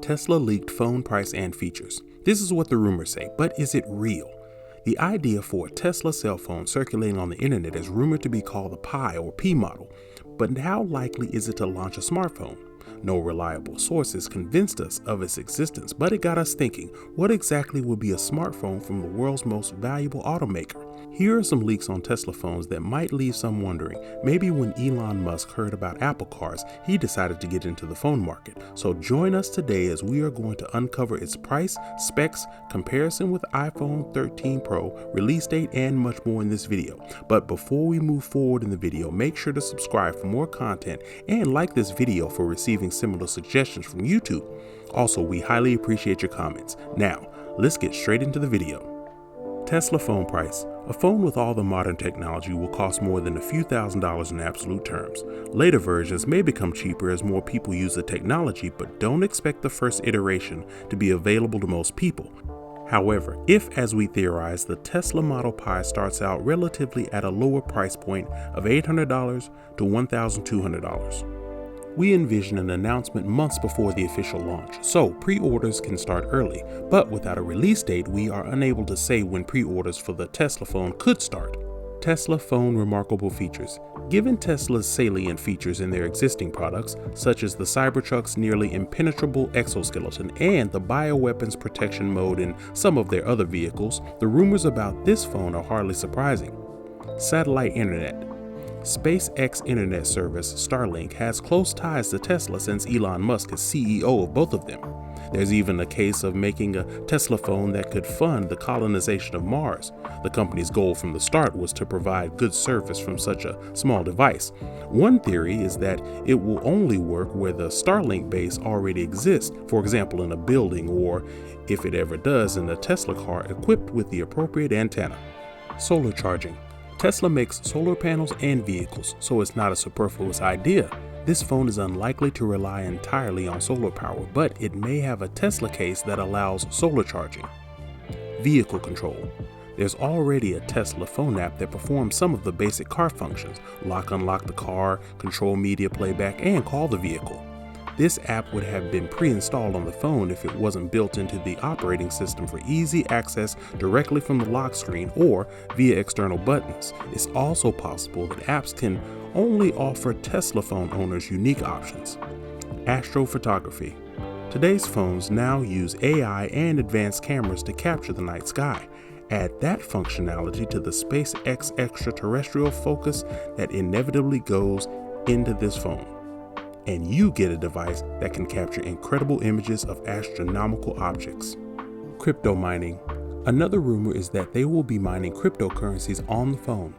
Tesla leaked phone price and features. This is what the rumors say, but is it real? The idea for a Tesla cell phone circulating on the internet is rumored to be called the Pi or P model, but how likely is it to launch a smartphone? No reliable sources convinced us of its existence, but it got us thinking, what exactly would be a smartphone from the world's most valuable automaker? Here are some leaks on Tesla phones that might leave some wondering. Maybe when Elon Musk heard about Apple cars, he decided to get into the phone market. So join us today as we are going to uncover its price, specs, comparison with iPhone 13 Pro, release date, and much more in this video. But before we move forward in the video, make sure to subscribe for more content and like this video for receiving similar suggestions from YouTube. Also, we highly appreciate your comments. Now, let's get straight into the video. Tesla phone price. A phone with all the modern technology will cost more than a few $1,000s in absolute terms. Later versions may become cheaper as more people use the technology, but don't expect the first iteration to be available to most people. However, if, as we theorize, the Tesla Model Pi starts out relatively at a lower price point of $800 to $1,200. We envision an announcement months before the official launch, so pre-orders can start early, but without a release date, we are unable to say when pre-orders for the Tesla phone could start. Tesla phone remarkable features. Given Tesla's salient features in their existing products, such as the Cybertruck's nearly impenetrable exoskeleton and the bioweapons protection mode in some of their other vehicles, the rumors about this phone are hardly surprising. Satellite internet. SpaceX internet service Starlink has close ties to Tesla since Elon Musk is CEO of both of them. There's even a case of making a Tesla phone that could fund the colonization of Mars. The company's goal from the start was to provide good service from such a small device. One theory is that it will only work where the Starlink base already exists, for example in a building or, if it ever does, in a Tesla car equipped with the appropriate antenna. Solar charging. Tesla makes solar panels and vehicles, so it's not a superfluous idea. This phone is unlikely to rely entirely on solar power, but it may have a Tesla case that allows solar charging. Vehicle control. There's already a Tesla phone app that performs some of the basic car functions: lock/unlock the car, control media playback, and call the vehicle. This app would have been pre-installed on the phone if it wasn't built into the operating system for easy access directly from the lock screen or via external buttons. It's also possible that apps can only offer Tesla phone owners unique options. Astrophotography. Today's phones now use AI and advanced cameras to capture the night sky. Add that functionality to the SpaceX extraterrestrial focus that inevitably goes into this phone, and you get a device that can capture incredible images of astronomical objects. Crypto mining. Another rumor is that they will be mining cryptocurrencies on the phone.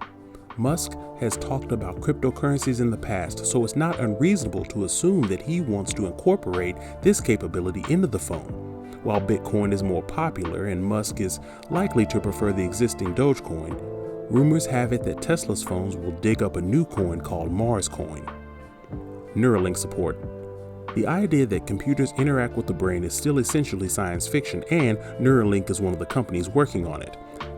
Musk has talked about cryptocurrencies in the past, so it's not unreasonable to assume that he wants to incorporate this capability into the phone. While Bitcoin is more popular and Musk is likely to prefer the existing Dogecoin, rumors have it that Tesla's phones will dig up a new coin called Mars Coin. Neuralink support. The idea that computers interact with the brain is still essentially science fiction, and Neuralink is one of the companies working on it.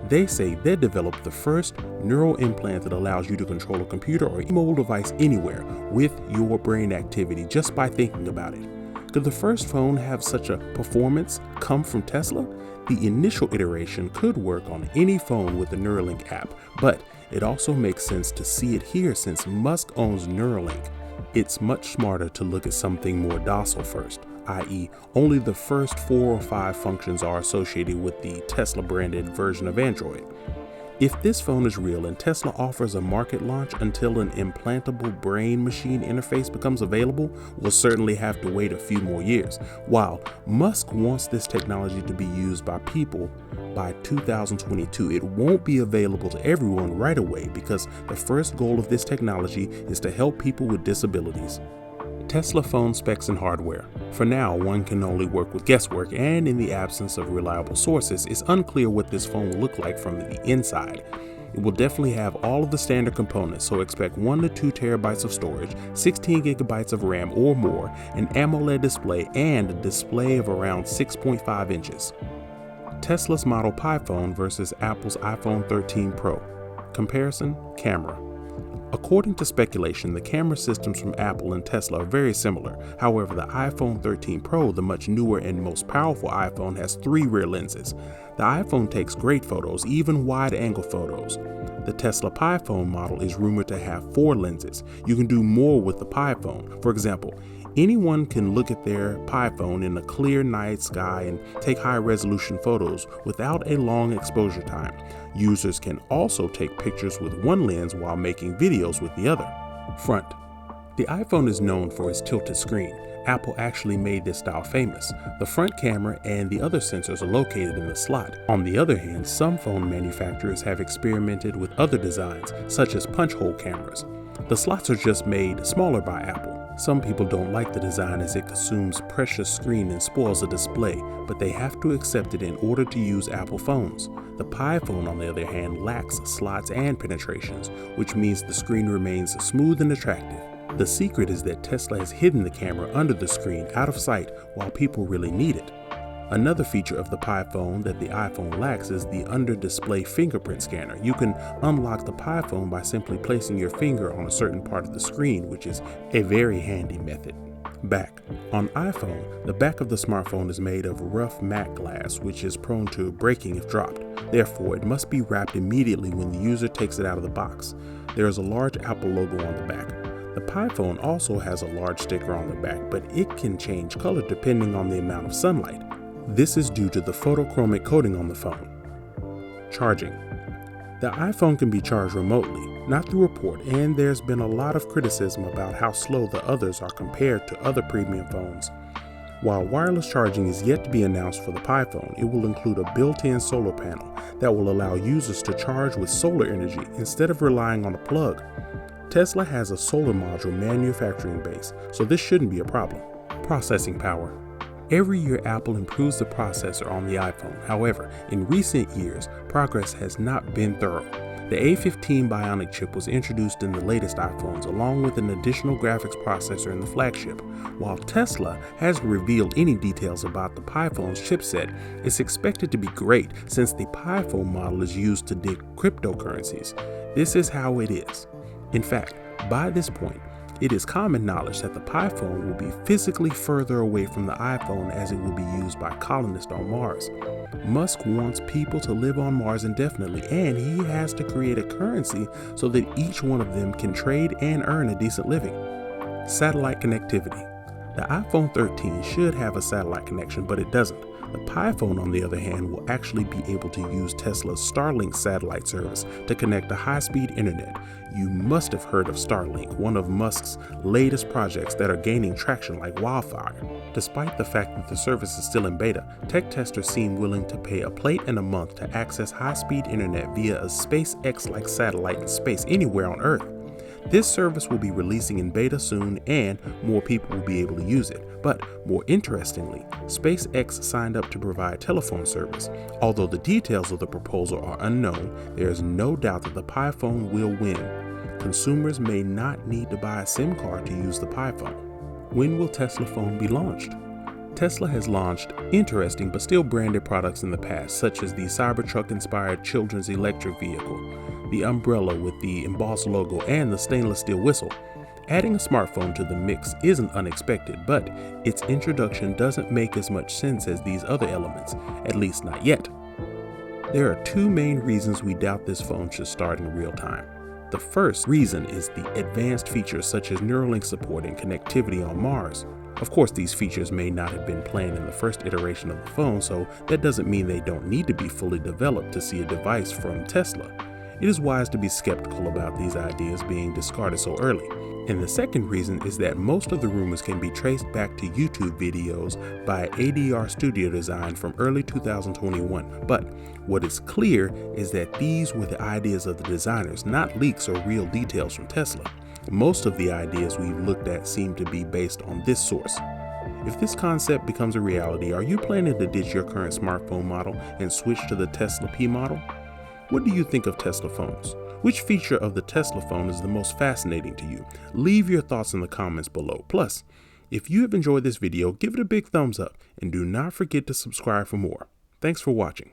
They say they developed the first neural implant that allows you to control a computer or mobile device anywhere with your brain activity just by thinking about it. Could the first phone have such a performance come from Tesla? The initial iteration could work on any phone with the Neuralink app, but it also makes sense to see it here since Musk owns Neuralink. It's much smarter to look at something more docile first, i.e. only the first 4 or 5 functions are associated with the Tesla branded version of Android. If this phone is real and Tesla offers a market launch until an implantable brain-machine interface becomes available, we'll certainly have to wait a few more years. While Musk wants this technology to be used by people by 2022, it won't be available to everyone right away because the first goal of this technology is to help people with disabilities. Tesla phone specs and hardware. For now, one can only work with guesswork, and in the absence of reliable sources, it's unclear what this phone will look like from the inside. It will definitely have all of the standard components, so expect 1 to 2 terabytes of storage, 16 gigabytes of RAM or more, an AMOLED display, and a display of around 6.5 inches. Tesla's Model Pi phone versus Apple's iPhone 13 Pro. Comparison: camera. According to speculation, the camera systems from Apple and Tesla are very similar. However, the iPhone 13 Pro, the much newer and most powerful iPhone, has 3 rear lenses. The iPhone takes great photos, even wide-angle photos. The Tesla Pi phone model is rumored to have 4 lenses. You can do more with the Pi phone. For example, anyone can look at their Pi phone in a clear night sky and take high-resolution photos without a long exposure time. Users can also take pictures with one lens while making videos with the other. Front. The iPhone is known for its tilted screen. Apple actually made this style famous. The front camera and the other sensors are located in the slot. On the other hand, some phone manufacturers have experimented with other designs, such as punch hole cameras. The slots are just made smaller by Apple. Some people don't like the design as it consumes precious screen and spoils the display, but they have to accept it in order to use Apple phones. The Pi phone, on the other hand, lacks slots and penetrations, which means the screen remains smooth and attractive. The secret is that Tesla has hidden the camera under the screen out of sight while people really need it. Another feature of the Pi phone that the iPhone lacks is the under-display fingerprint scanner. You can unlock the Pi phone by simply placing your finger on a certain part of the screen, which is a very handy method. Back. On iPhone, the back of the smartphone is made of rough matte glass, which is prone to breaking if dropped. Therefore, it must be wrapped immediately when the user takes it out of the box. There is a large Apple logo on the back. The Pi phone also has a large sticker on the back, but it can change color depending on the amount of sunlight. This is due to the photochromic coating on the phone. Charging. The iPhone can be charged remotely, not through a port, and there's been a lot of criticism about how slow the others are compared to other premium phones. While wireless charging is yet to be announced for the Pi phone, it will include a built-in solar panel that will allow users to charge with solar energy instead of relying on a plug. Tesla has a solar module manufacturing base, so this shouldn't be a problem. Processing power. Every year, Apple improves the processor on the iPhone. However, in recent years, progress has not been thorough. The A15 Bionic chip was introduced in the latest iPhones, along with an additional graphics processor in the flagship. While Tesla hasn't revealed any details about the Pi phone's chipset, it's expected to be great since the Pi phone model is used to dig cryptocurrencies. This is how it is. In fact, by this point, it is common knowledge that the Pi phone will be physically further away from the iPhone as it will be used by colonists on Mars. Musk wants people to live on Mars indefinitely, and he has to create a currency so that each one of them can trade and earn a decent living. Satellite connectivity. The iPhone 13 should have a satellite connection, but it doesn't. The Pi phone, on the other hand, will actually be able to use Tesla's Starlink satellite service to connect to high-speed internet. You must have heard of Starlink, one of Musk's latest projects that are gaining traction like wildfire. Despite the fact that the service is still in beta, tech testers seem willing to pay a plate and a month to access high-speed internet via a SpaceX-like satellite in space anywhere on Earth. This service will be releasing in beta soon, and more people will be able to use it. But more interestingly, SpaceX signed up to provide telephone service. Although the details of the proposal are unknown, there is no doubt that the Pi phone will win. Consumers may not need to buy a SIM card to use the Pi phone. When will Tesla phone be launched? Tesla has launched interesting but still branded products in the past, such as the Cybertruck-inspired children's electric vehicle, the umbrella with the embossed logo, and the stainless steel whistle. Adding a smartphone to the mix isn't unexpected, but its introduction doesn't make as much sense as these other elements, at least not yet. There are 2 main reasons we doubt this phone should start in real time. The first reason is the advanced features such as Neuralink support and connectivity on Mars. Of course, these features may not have been planned in the first iteration of the phone, so that doesn't mean they don't need to be fully developed to see a device from Tesla. It is wise to be skeptical about these ideas being discarded so early. And the second reason is that most of the rumors can be traced back to YouTube videos by ADR Studio Design from early 2021. But what is clear is that these were the ideas of the designers, not leaks or real details from Tesla. Most of the ideas we've looked at seem to be based on this source. If this concept becomes a reality, are you planning to ditch your current smartphone model and switch to the Tesla P model? What do you think of Tesla phones? Which feature of the Tesla phone is the most fascinating to you? Leave your thoughts in the comments below. Plus, if you have enjoyed this video, give it a big thumbs up and do not forget to subscribe for more. Thanks for watching.